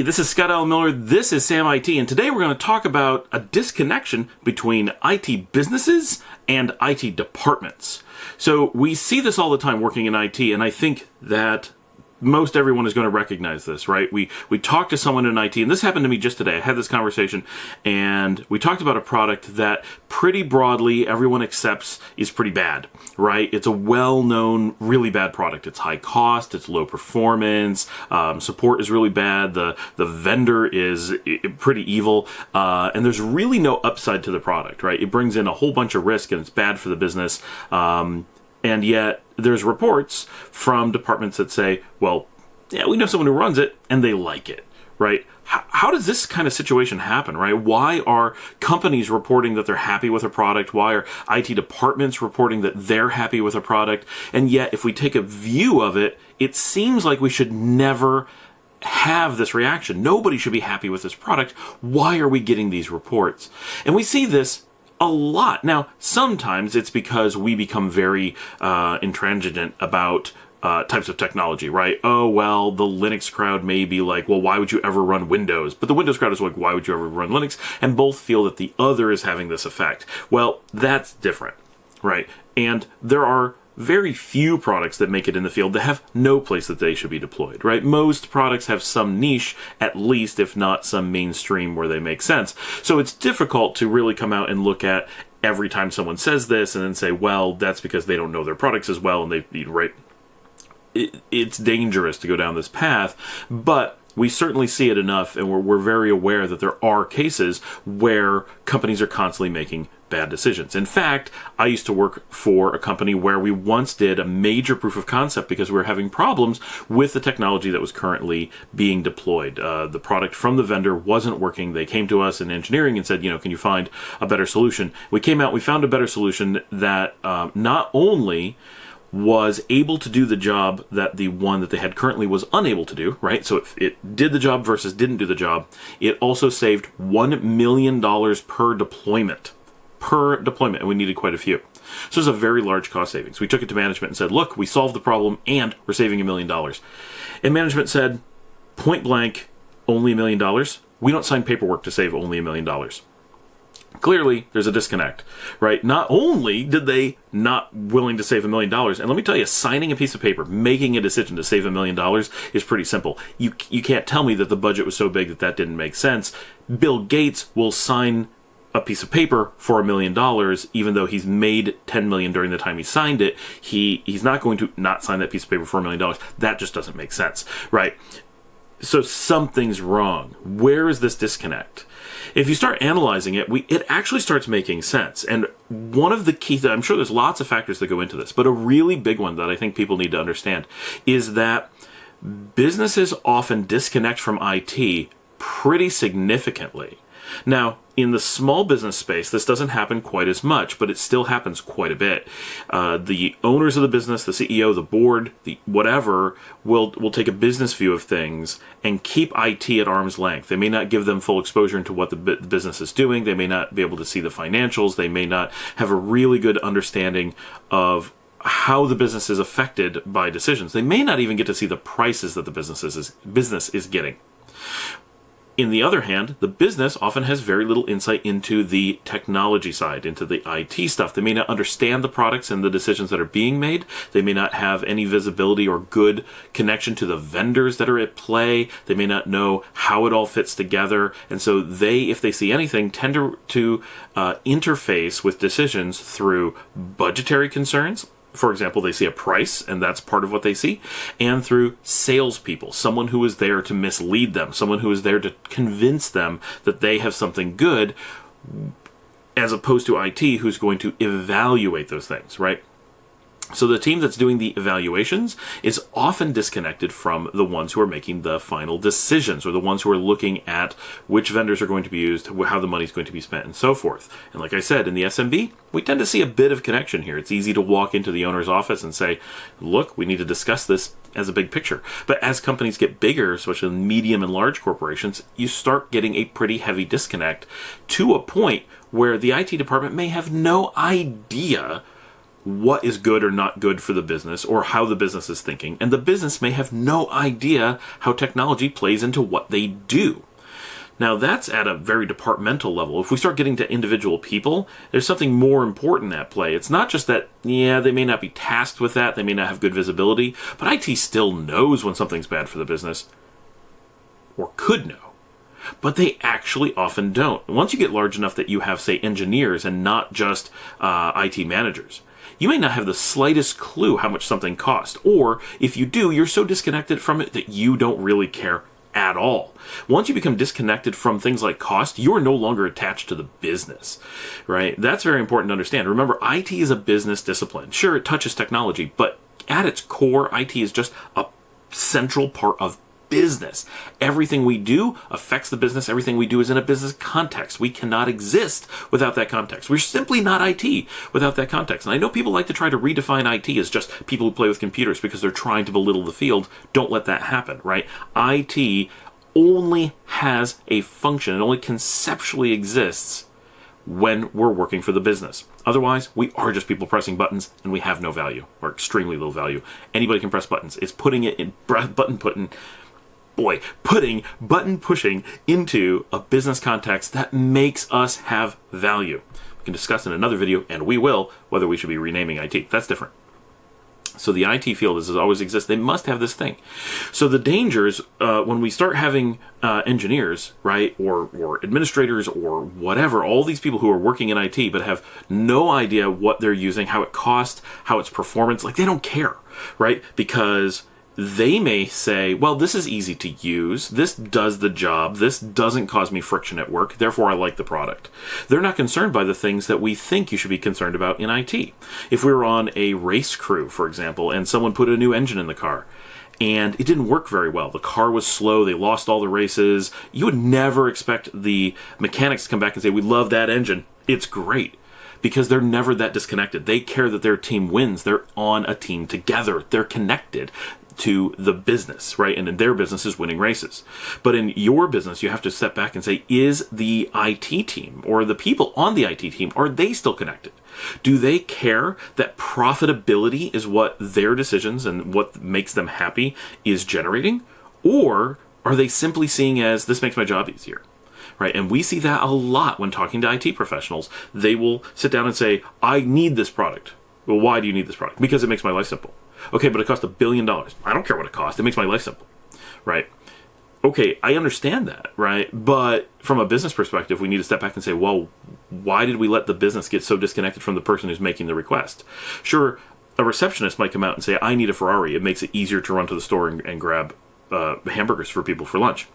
this is Scott L. Miller, this is Sam IT, and today we're going to talk about a disconnection between IT businesses and IT departments. So we see this all the time working in IT, and I think that most everyone is going to recognize this, right? We talked to someone in IT, and this happened to me just today. I had this conversation, and we talked about a product that pretty broadly everyone accepts is pretty bad, right? It's a well-known, really bad product. It's high cost, it's low performance, support is really bad, the vendor is pretty evil, and there's really no upside to the product, right? It brings in a whole bunch of risk, and it's bad for the business. And yet, there's reports from departments that say, well, yeah, we know someone who runs it, and they like it, right? How does this kind of situation happen, right? Why are companies reporting that they're happy with a product? Why are IT departments reporting that they're happy with a product? And yet, if we take a view of it, it seems like we should never have this reaction. Nobody should be happy with this product. Why are we getting these reports? And we see this a lot. Now, sometimes it's because we become very intransigent about types of technology, right? Oh, well, the Linux crowd may be like, well, why would you ever run Windows? But the Windows crowd is like, why would you ever run Linux? And both feel that the other is having this effect. Well, that's different, right? And there are very few products that make it in the field that have no place that they should be deployed, right? Most products have some niche, at least, if not some mainstream where they make sense. So it's difficult to really come out and look at every time someone says this and then say, well, that's because they don't know their products as well, and they, right? It's dangerous to go down this path, but we certainly see it enough, and we're very aware that there are cases where companies are constantly making bad decisions. In fact, I used to work for a company where we once did a major proof of concept because we were having problems with the technology that was currently being deployed. The product from the vendor wasn't working. They came to us in engineering and said, can you find a better solution? We came out, we found a better solution that not only was able to do the job that the one that they had currently was unable to do, right? So it did the job versus didn't do the job. It also saved $1 million per deployment. And we needed quite a few. So it's a very large cost savings. We took it to management and said, look, we solved the problem and we're saving $1 million. And management said, point blank, only $1 million? We don't sign paperwork to save only $1 million. Clearly, there's a disconnect, right? Not only did they not willing to save $1 million, and let me tell you, signing a piece of paper, making a decision to save $1 million is pretty simple. You can't tell me that the budget was so big that didn't make sense. Bill Gates will sign a piece of paper for $1 million, even though he's made $10 million during the time he signed it. He's not going to not sign that piece of paper for $1 million. That just doesn't make sense, right? So something's wrong. Where is this disconnect? If you start analyzing it, it actually starts making sense. And one of the key, I'm sure there's lots of factors that go into this, but a really big one that I think people need to understand is that businesses often disconnect from IT pretty significantly. Now, in the small business space, this doesn't happen quite as much, but it still happens quite a bit. The owners of the business, the CEO, the board, the whatever, will take a business view of things and keep IT at arm's length. They may not give them full exposure into what the business is doing. They may not be able to see the financials. They may not have a really good understanding of how the business is affected by decisions. They may not even get to see the prices that the business is getting. In the other hand, the business often has very little insight into the technology side, into the IT stuff. They may not understand the products and the decisions that are being made. They may not have any visibility or good connection to the vendors that are at play. They may not know how it all fits together. And so they, if they see anything, tend to interface with decisions through budgetary concerns. For example, they see a price, and that's part of what they see, and through salespeople, someone who is there to mislead them, someone who is there to convince them that they have something good, as opposed to IT, who's going to evaluate those things, right? So the team that's doing the evaluations is often disconnected from the ones who are making the final decisions, or the ones who are looking at which vendors are going to be used, how the money is going to be spent, and so forth. And like I said, in the SMB, we tend to see a bit of connection here. It's easy to walk into the owner's office and say, look, we need to discuss this as a big picture. But as companies get bigger, especially medium and large corporations, you start getting a pretty heavy disconnect to a point where the IT department may have no idea what is good or not good for the business or how the business is thinking, and the business may have no idea how technology plays into what they do. Now, that's at a very departmental level. If we start getting to individual people, there's something more important at play. It's not just that, they may not be tasked with that, they may not have good visibility, but IT still knows when something's bad for the business, or could know. But they actually often don't. Once you get large enough that you have, say, engineers and not just IT managers, you may not have the slightest clue how much something costs. Or if you do, you're so disconnected from it that you don't really care at all. Once you become disconnected from things like cost, you're no longer attached to the business, right? That's very important to understand. Remember, IT is a business discipline. Sure, it touches technology, but at its core, IT is just a central part of business. Everything we do affects the business. Everything we do is in a business context. We cannot exist without that context. We're simply not IT without that context. And I know people like to try to redefine IT as just people who play with computers because they're trying to belittle the field. Don't let that happen, right? IT only has a function. It only conceptually exists when we're working for the business. Otherwise, we are just people pressing buttons and we have no value, or extremely little value. Anybody can press buttons. It's putting button pushing into a business context that makes us have value. We can discuss in another video, and we will, whether we should be renaming IT. That's different. So the IT field has always existed. They must have this thing. So the dangers, when we start having engineers, right, or administrators or whatever, all these people who are working in IT but have no idea what they're using, how it costs, how its performance, like they don't care, right? Because they may say, well, this is easy to use, this does the job, this doesn't cause me friction at work, therefore I like the product. They're not concerned by the things that we think you should be concerned about in IT. If we were on a race crew, for example, and someone put a new engine in the car, and it didn't work very well, the car was slow, they lost all the races, you would never expect the mechanics to come back and say, we love that engine, it's great. Because they're never that disconnected. They care that their team wins. They're on a team together. They're connected to the business, right? And in their business is winning races. But in your business, you have to step back and say, is the IT team or the people on the IT team, are they still connected? Do they care that profitability is what their decisions and what makes them happy is generating? Or are they simply seeing as, this makes my job easier? Right, and we see that a lot when talking to IT professionals. They will sit down and say, I need this product. Well, why do you need this product? Because it makes my life simple. Okay, but it costs $1 billion. I don't care what it costs. It makes my life simple, right? Okay, I understand that, right? But from a business perspective, we need to step back and say, well, why did we let the business get so disconnected from the person who's making the request? Sure, a receptionist might come out and say, I need a Ferrari. It makes it easier to run to the store and grab hamburgers for people for lunch.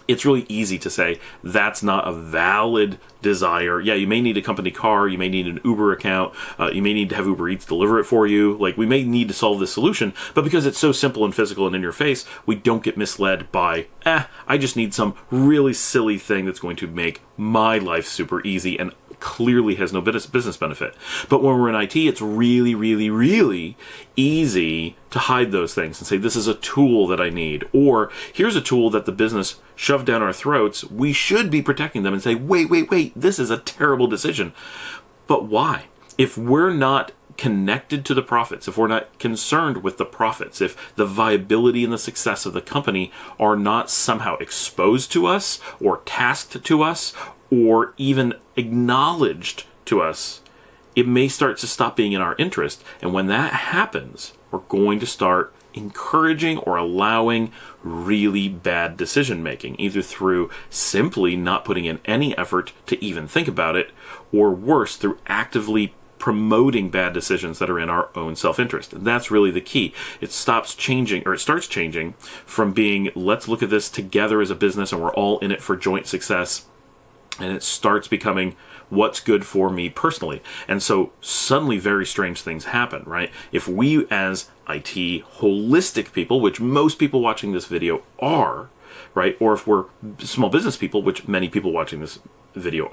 It's really easy to say that's not a valid desire. Yeah, you may need a company car, you may need an Uber account, you may need to have Uber Eats deliver it for you. Like, we may need to solve this solution, but because it's so simple and physical and in your face, we don't get misled by, I just need some really silly thing that's going to make my life super easy and clearly has no business benefit. But when we're in IT, it's really, really, really easy to hide those things and say, this is a tool that I need, or here's a tool that the business shoved down our throats. We should be protecting them and say, wait, this is a terrible decision. But why? If we're not connected to the profits, if we're not concerned with the profits, if the viability and the success of the company are not somehow exposed to us or tasked to us or even acknowledged to us, it may start to stop being in our interest. And when that happens, we're going to start encouraging or allowing really bad decision making, either through simply not putting in any effort to even think about it, or worse, through actively promoting bad decisions that are in our own self-interest. And that's really the key. It starts changing from being, let's look at this together as a business and we're all in it for joint success, and it starts becoming what's good for me personally. And so suddenly very strange things happen, right? If we as IT holistic people, which most people watching this video are, right? Or if we're small business people, which many people watching this video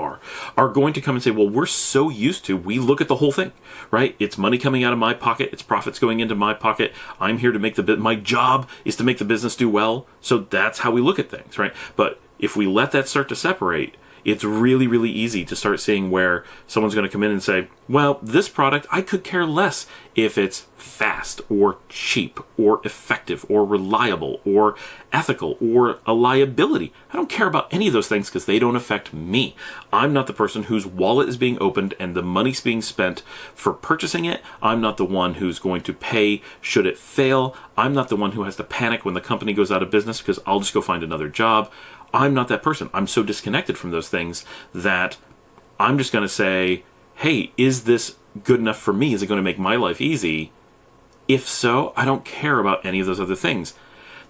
are going to come and say, well, we're so used to, we look at the whole thing, right? It's money coming out of my pocket, it's profits going into my pocket. I'm here to make my job is to make the business do well. So that's how we look at things, right? But if we let that start to separate, it's really, really easy to start seeing where someone's going to come in and say, well, this product, I could care less if it's fast or cheap or effective or reliable or ethical or a liability. I don't care about any of those things because they don't affect me. I'm not the person whose wallet is being opened and the money's being spent for purchasing it. I'm not the one who's going to pay should it fail. I'm not the one who has to panic when the company goes out of business because I'll just go find another job. I'm not that person. I'm so disconnected from those things that I'm just going to say, hey, is this good enough for me? Is it going to make my life easy? If so, I don't care about any of those other things.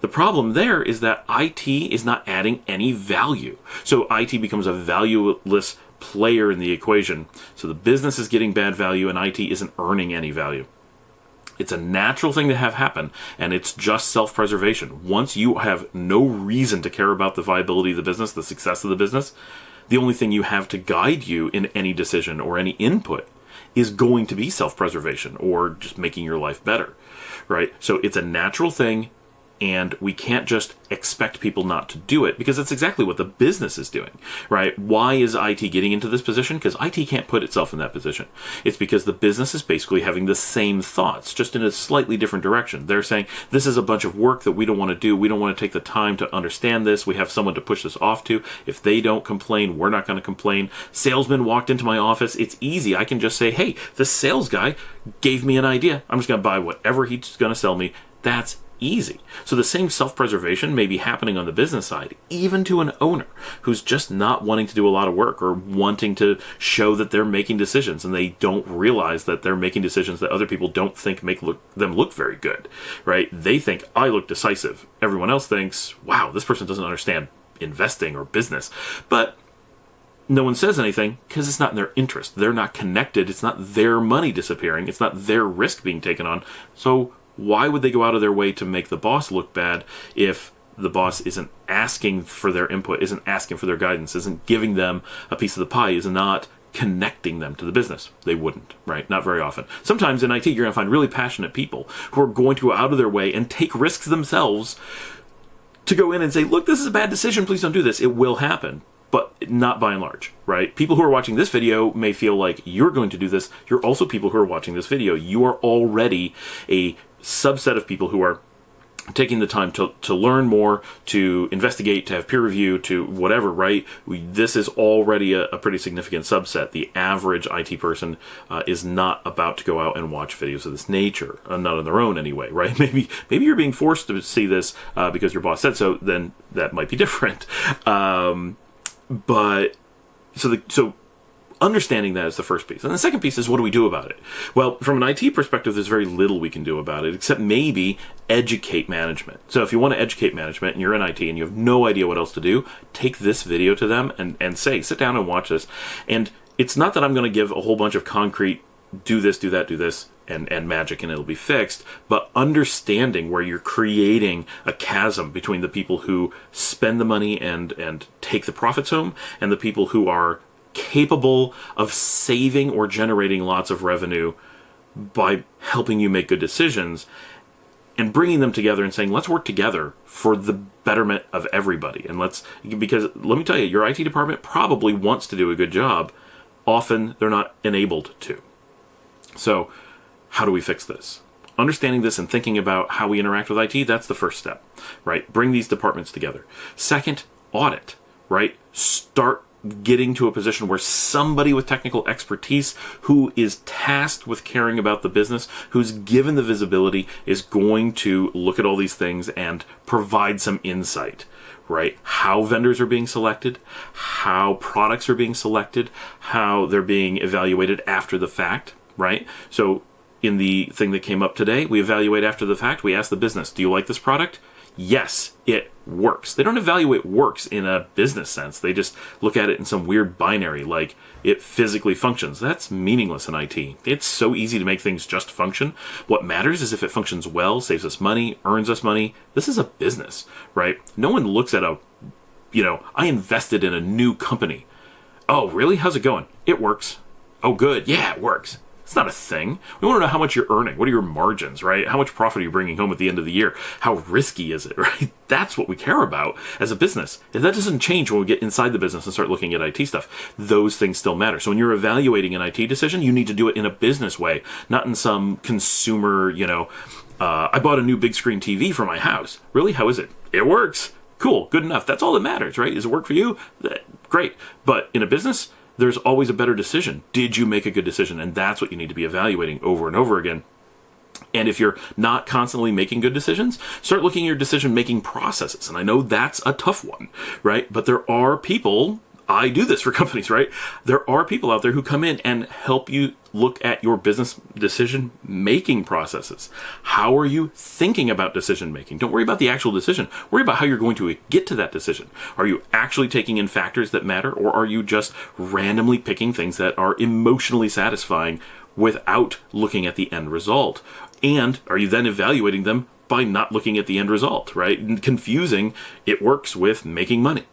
The problem there is that IT is not adding any value. So IT becomes a valueless player in the equation. So the business is getting bad value and IT isn't earning any value. It's a natural thing to have happen, and it's just self-preservation. Once you have no reason to care about the viability of the business, the success of the business, the only thing you have to guide you in any decision or any input is going to be self-preservation or just making your life better, right? So it's a natural thing, and we can't just expect people not to do it because that's exactly what the business is doing, right? Why is IT getting into this position? Because IT can't put itself in that position. It's because the business is basically having the same thoughts, just in a slightly different direction. They're saying, this is a bunch of work that we don't want to do. We don't want to take the time to understand this. We have someone to push this off to. If they don't complain, we're not going to complain. Salesman walked into my office. It's easy. I can just say, hey, the sales guy gave me an idea. I'm just going to buy whatever he's going to sell me. That's easy. So the same self-preservation may be happening on the business side, even to an owner who's just not wanting to do a lot of work or wanting to show that they're making decisions and they don't realize that they're making decisions that other people don't think make them look very good, right? They think, I look decisive. Everyone else thinks, wow, this person doesn't understand investing or business. But no one says anything because it's not in their interest. They're not connected. It's not their money disappearing. It's not their risk being taken on. So why would they go out of their way to make the boss look bad if the boss isn't asking for their input, isn't asking for their guidance, isn't giving them a piece of the pie, is not connecting them to the business? They wouldn't, right? Not very often. Sometimes in IT, you're going to find really passionate people who are going to go out of their way and take risks themselves to go in and say, look, this is a bad decision. Please don't do this. It will happen. But not by and large, right? People who are watching this video may feel like you're going to do this. You're also people who are watching this video. You are already a subset of people who are taking the time to learn more, to investigate, to have peer review, to whatever, right? This is already a pretty significant subset. The average IT person is not about to go out and watch videos of this nature, not on their own anyway, right? Maybe you're being forced to see this because your boss said so, then that might be different. But so understanding that is the first piece. And the second piece is, what do we do about it? Well, from an IT perspective, there's very little we can do about it, except maybe educate management. So if you want to educate management and you're in IT and you have no idea what else to do, take this video to them and say, sit down and watch this. And it's not that I'm going to give a whole bunch of concrete, do this, do that, do this, and magic and it'll be fixed, but understanding where you're creating a chasm between the people who spend the money and take the profits home and the people who are capable of saving or generating lots of revenue by helping you make good decisions, and bringing them together and saying, let's work together for the betterment of everybody. And because let me tell you, your IT department probably wants to do a good job. Often they're not enabled to. So how do we fix this? Understanding this and thinking about how we interact with IT, that's the first step, right? Bring these departments together. Second, audit, right? Start getting to a position where somebody with technical expertise who is tasked with caring about the business, who's given the visibility, is going to look at all these things and provide some insight, right? How vendors are being selected, how products are being selected, how they're being evaluated after the fact, right? So in the thing that came up today, we evaluate after the fact. We ask the business, do you like this product? Yes, it works. They don't evaluate works in a business sense. They just look at it in some weird binary, like it physically functions. That's meaningless in IT. It's so easy to make things just function. What matters is if it functions well, saves us money, earns us money. This is a business, right? No one looks at I invested in a new company. Oh, really? How's it going? It works. Oh, good. Yeah, it works. It's not a thing. We want to know how much you're earning. What are your margins, right? How much profit are you bringing home at the end of the year? How risky is it, right? That's what we care about as a business. If that doesn't change when we get inside the business and start looking at IT stuff, those things still matter. So when you're evaluating an IT decision, you need to do it in a business way, not in some consumer, I bought a new big screen TV for my house. Really? How is it? It works. Cool. Good enough. That's all that matters, right? Does it work for you? Great. But in a business, there's always a better decision. Did you make a good decision? And that's what you need to be evaluating over and over again. And if you're not constantly making good decisions, start looking at your decision-making processes. And I know that's a tough one, right? But there are people, I do this for companies, right? There are people out there who come in and help you look at your business decision-making processes. How are you thinking about decision-making? Don't worry about the actual decision. Worry about how you're going to get to that decision. Are you actually taking in factors that matter, or are you just randomly picking things that are emotionally satisfying without looking at the end result? And are you then evaluating them by not looking at the end result, right? And confusing it works with making money.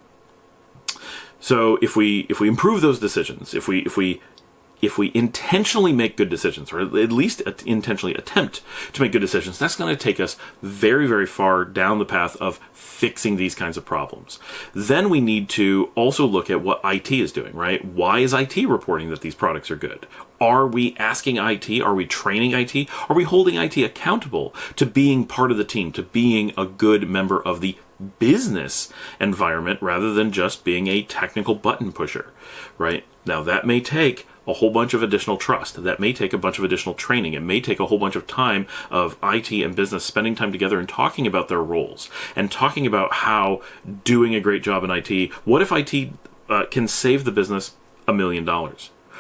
So if we improve those decisions, if we intentionally make good decisions, or at least intentionally attempt to make good decisions, that's going to take us very, very far down the path of fixing these kinds of problems. Then we need to also look at what IT is doing, right? Why is IT reporting that these products are good? Are we asking IT? Are we training IT? Are we holding IT accountable to being part of the team, to being a good member of the business environment rather than just being a technical button pusher, right? Now that may take a whole bunch of additional trust. That may take a bunch of additional training. It may take a whole bunch of time of IT and business spending time together and talking about their roles and talking about how doing a great job in IT. What if IT can save the business $1 million?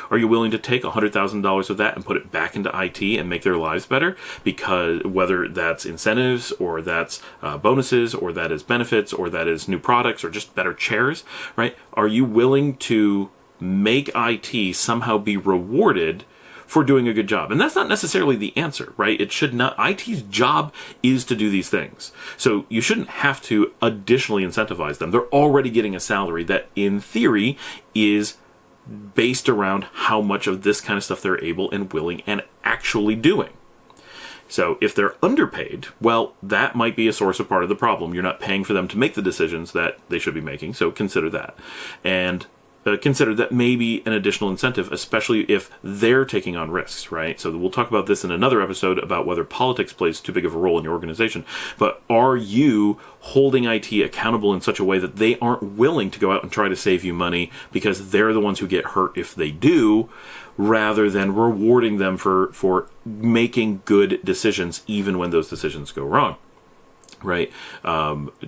Are you willing to take $100,000 of that and put it back into IT and make their lives better? Because whether that's incentives or that's bonuses or that is benefits or that is new products or just better chairs, right? Are you willing to make IT somehow be rewarded for doing a good job? And that's not necessarily the answer, right? It should not. IT's job is to do these things. So you shouldn't have to additionally incentivize them. They're already getting a salary that in theory is based around how much of this kind of stuff they're able and willing and actually doing. So if they're underpaid, well, that might be a source of part of the problem. You're not paying for them to make the decisions that they should be making, so consider that. And consider that maybe an additional incentive, especially if they're taking on risks, right? So we'll talk about this in another episode about whether politics plays too big of a role in your organization. But are you holding IT accountable in such a way that they aren't willing to go out and try to save you money because they're the ones who get hurt if they do, rather than rewarding them for making good decisions even when those decisions go wrong? Right.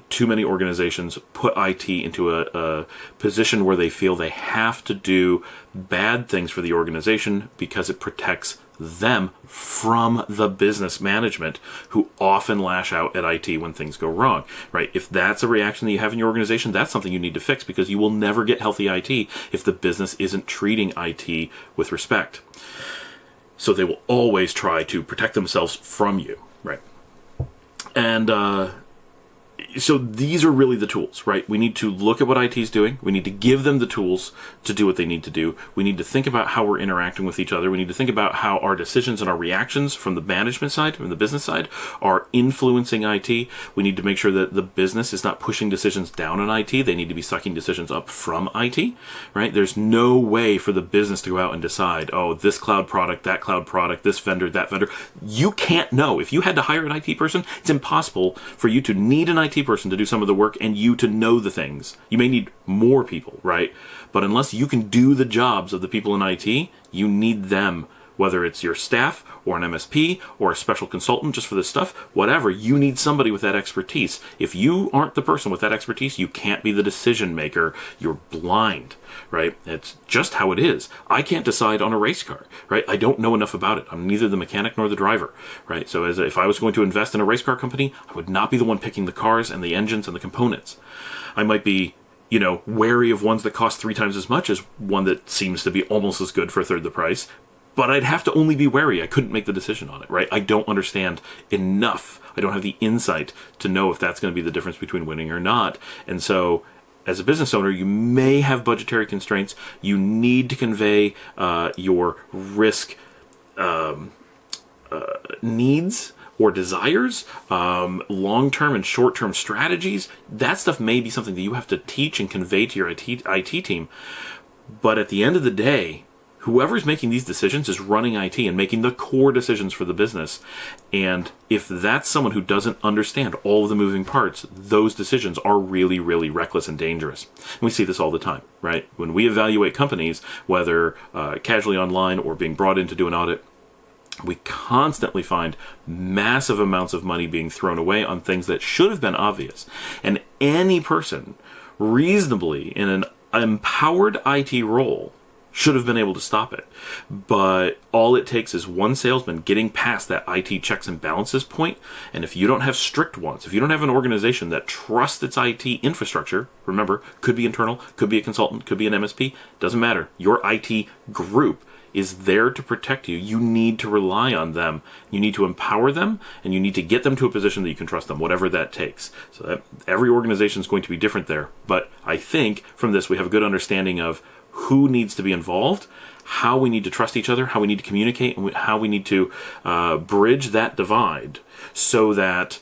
Too many organizations put IT into a position where they feel they have to do bad things for the organization because it protects them from the business management, who often lash out at IT when things go wrong, right? If that's a reaction that you have in your organization, that's something you need to fix, because you will never get healthy IT if the business isn't treating IT with respect. So they will always try to protect themselves from you, right? And so these are really the tools, right? We need to look at what IT is doing. We need to give them the tools to do what they need to do. We need to think about how we're interacting with each other. We need to think about how our decisions and our reactions from the management side, from the business side, are influencing IT. We need to make sure that the business is not pushing decisions down on IT. They need to be sucking decisions up from IT, right? There's no way for the business to go out and decide, oh, this cloud product, this vendor, that vendor. You can't know. If you had to hire an IT person, it's impossible for you to need an IT person to do some of the work and you to know the things. You may need more people, right? But unless you can do the jobs of the people in IT, you need them, whether it's your staff or an MSP or a special consultant just for this stuff, whatever. You need somebody with that expertise. If you aren't the person with that expertise, you can't be the decision maker. You're blind, right? It's just how it is. I can't decide on a race car, right? I don't know enough about it. I'm neither the mechanic nor the driver, right? So if I was going to invest in a race car company, I would not be the one picking the cars and the engines and the components. I might be, wary of ones that cost 3 times as much as one that seems to be almost as good for a third the price. But I'd have to only be wary. I couldn't make the decision on it, right? I don't understand enough. I don't have the insight to know if that's going to be the difference between winning or not. And so, as a business owner, you may have budgetary constraints. You need to convey your risk needs or desires, long-term and short-term strategies. That stuff may be something that you have to teach and convey to your IT team. But at the end of the day, whoever's making these decisions is running IT and making the core decisions for the business. And if that's someone who doesn't understand all of the moving parts, those decisions are really, really reckless and dangerous. And we see this all the time, right? When we evaluate companies, whether casually online or being brought in to do an audit, we constantly find massive amounts of money being thrown away on things that should have been obvious. And any person reasonably in an empowered IT role should have been able to stop it. But all it takes is one salesman getting past that IT checks and balances point. And if you don't have strict ones, if you don't have an organization that trusts its IT infrastructure, remember, could be internal, could be a consultant, could be an MSP, doesn't matter. Your IT group is there to protect you. You need to rely on them. You need to empower them, and you need to get them to a position that you can trust them, whatever that takes. So that every organization is going to be different there. But I think from this, we have a good understanding of who needs to be involved, how we need to trust each other, how we need to communicate, and how we need to bridge that divide so that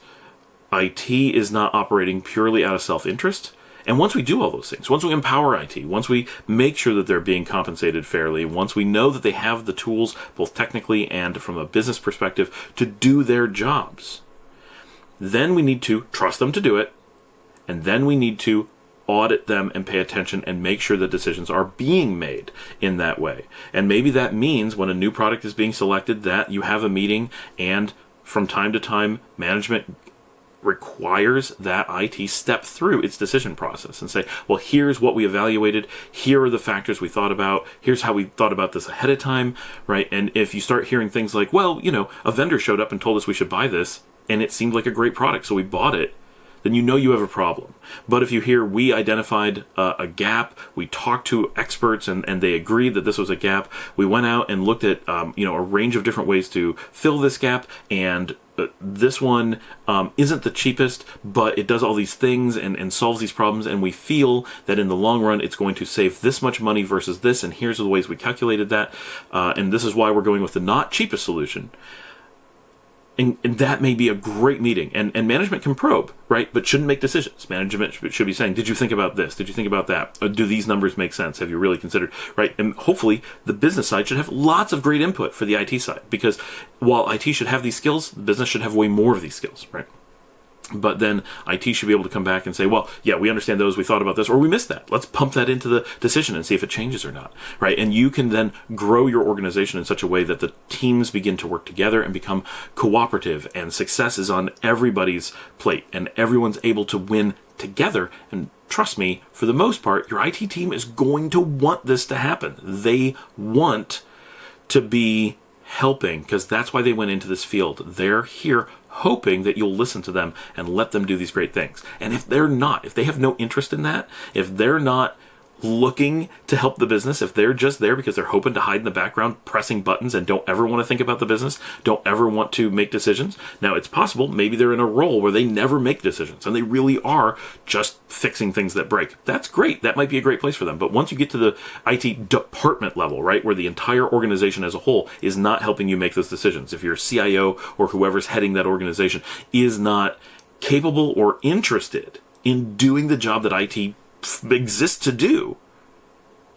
IT is not operating purely out of self-interest. And once we do all those things, once we empower IT, once we make sure that they're being compensated fairly, once we know that they have the tools, both technically and from a business perspective, to do their jobs, then we need to trust them to do it, and then we need to audit them and pay attention and make sure that decisions are being made in that way. And maybe that means when a new product is being selected that you have a meeting, and from time to time management requires that IT step through its decision process and say, well, here's what we evaluated, here are the factors we thought about, here's how we thought about this ahead of time, right? And if you start hearing things like, well, a vendor showed up and told us we should buy this, and it seemed like a great product, so we bought it, then you know you have a problem. But if you hear we identified a gap, we talked to experts and they agreed that this was a gap, we went out and looked at a range of different ways to fill this gap, and this one isn't the cheapest, but it does all these things and solves these problems, and we feel that in the long run it's going to save this much money versus this, and here's the ways we calculated that, and this is why we're going with the not cheapest solution. And that may be a great meeting, and management can probe, right? But shouldn't make decisions. Management should be saying, did you think about this? Did you think about that? Or do these numbers make sense? Have you really considered, right? And hopefully the business side should have lots of great input for the IT side, because while IT should have these skills, the business should have way more of these skills, right? But then IT should be able to come back and say, well, yeah, we understand those, we thought about this, or we missed that. Let's pump that into the decision and see if it changes or not, right? And you can then grow your organization in such a way that the teams begin to work together and become cooperative, and success is on everybody's plate, and everyone's able to win together. And trust me, for the most part, your IT team is going to want this to happen. They want to be helping, because that's why they went into this field. They're here hoping that you'll listen to them and let them do these great things. And if they're not, if they have no interest in that, if they're not looking to help the business, if they're just there because they're hoping to hide in the background pressing buttons and don't ever want to think about the business, don't ever want to make decisions. Now, it's possible maybe they're in a role where they never make decisions and they really are just fixing things that break. That's great. That might be a great place for them. But once you get to the IT department level, right, where the entire organization as a whole is not helping you make those decisions, if your CIO or whoever's heading that organization is not capable or interested in doing the job that IT exists to do,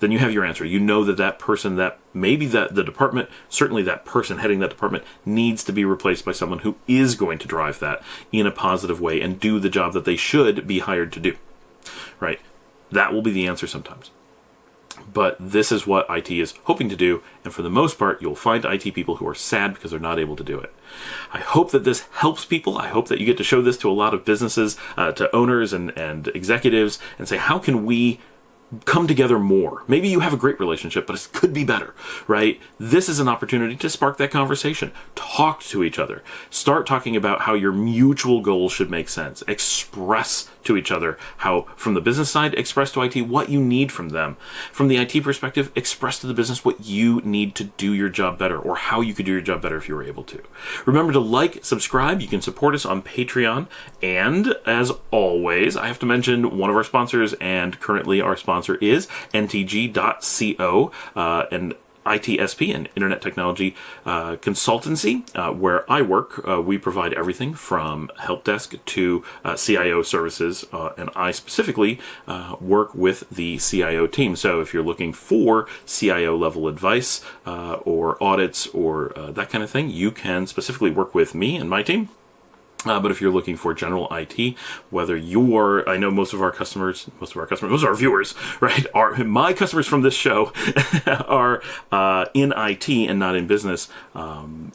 then you have your answer. You know that person, that maybe that the department, certainly that person heading that department, needs to be replaced by someone who is going to drive that in a positive way and do the job that they should be hired to do, right? That will be the answer sometimes. But this is what IT is hoping to do, and for the most part, you'll find IT people who are sad because they're not able to do it. I hope that this helps people. I hope that you get to show this to a lot of businesses, to owners and executives, and say, how can we come together more? Maybe you have a great relationship, but it could be better, right? This is an opportunity to spark that conversation. Talk to each other. Start talking about how your mutual goals should make sense. Express to each other how, from the business side, express to IT what you need from them. From the IT perspective, express to the business what you need to do your job better, or how you could do your job better if you were able to. Remember to like, subscribe. You can support us on Patreon. And as always, I have to mention one of our sponsors, and currently our sponsor is ntg.co. And ITSP, an Internet Technology Consultancy, where I work. We provide everything from help desk to CIO services, and I specifically work with the CIO team. So if you're looking for CIO level advice or audits or that kind of thing, you can specifically work with me and my team. But if you're looking for general IT, whether you're, I know most of our viewers, right, my customers from this show are in IT and not in business.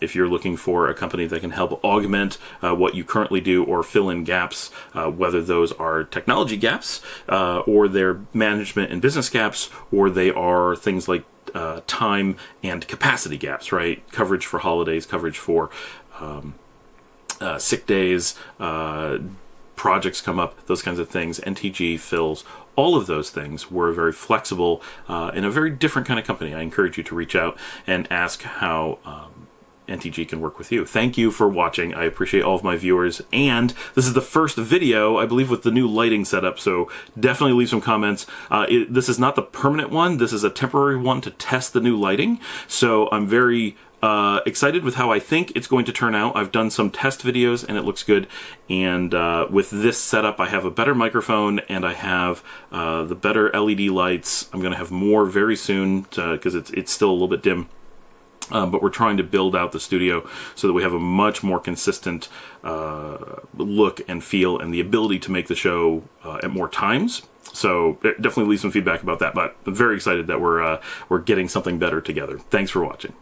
If you're looking for a company that can help augment what you currently do or fill in gaps, whether those are technology gaps or they're management and business gaps, or they are things like time and capacity gaps, right? Coverage for holidays, coverage for sick days, projects come up, those kinds of things. NTG fills all of those things. We're very flexible in a very different kind of company. I encourage you to reach out and ask how NTG can work with you. Thank you for watching. I appreciate all of my viewers. And this is the first video, I believe, with the new lighting setup. So definitely leave some comments. This is not the permanent one. This is a temporary one to test the new lighting. So I'm very excited with how I think it's going to turn out. I've done some test videos and it looks good. And with this setup, I have a better microphone and I have the better LED lights. I'm going to have more very soon because it's still a little bit dim. But we're trying to build out the studio so that we have a much more consistent look and feel and the ability to make the show at more times. So definitely leave some feedback about that. But I'm very excited that we're getting something better together. Thanks for watching.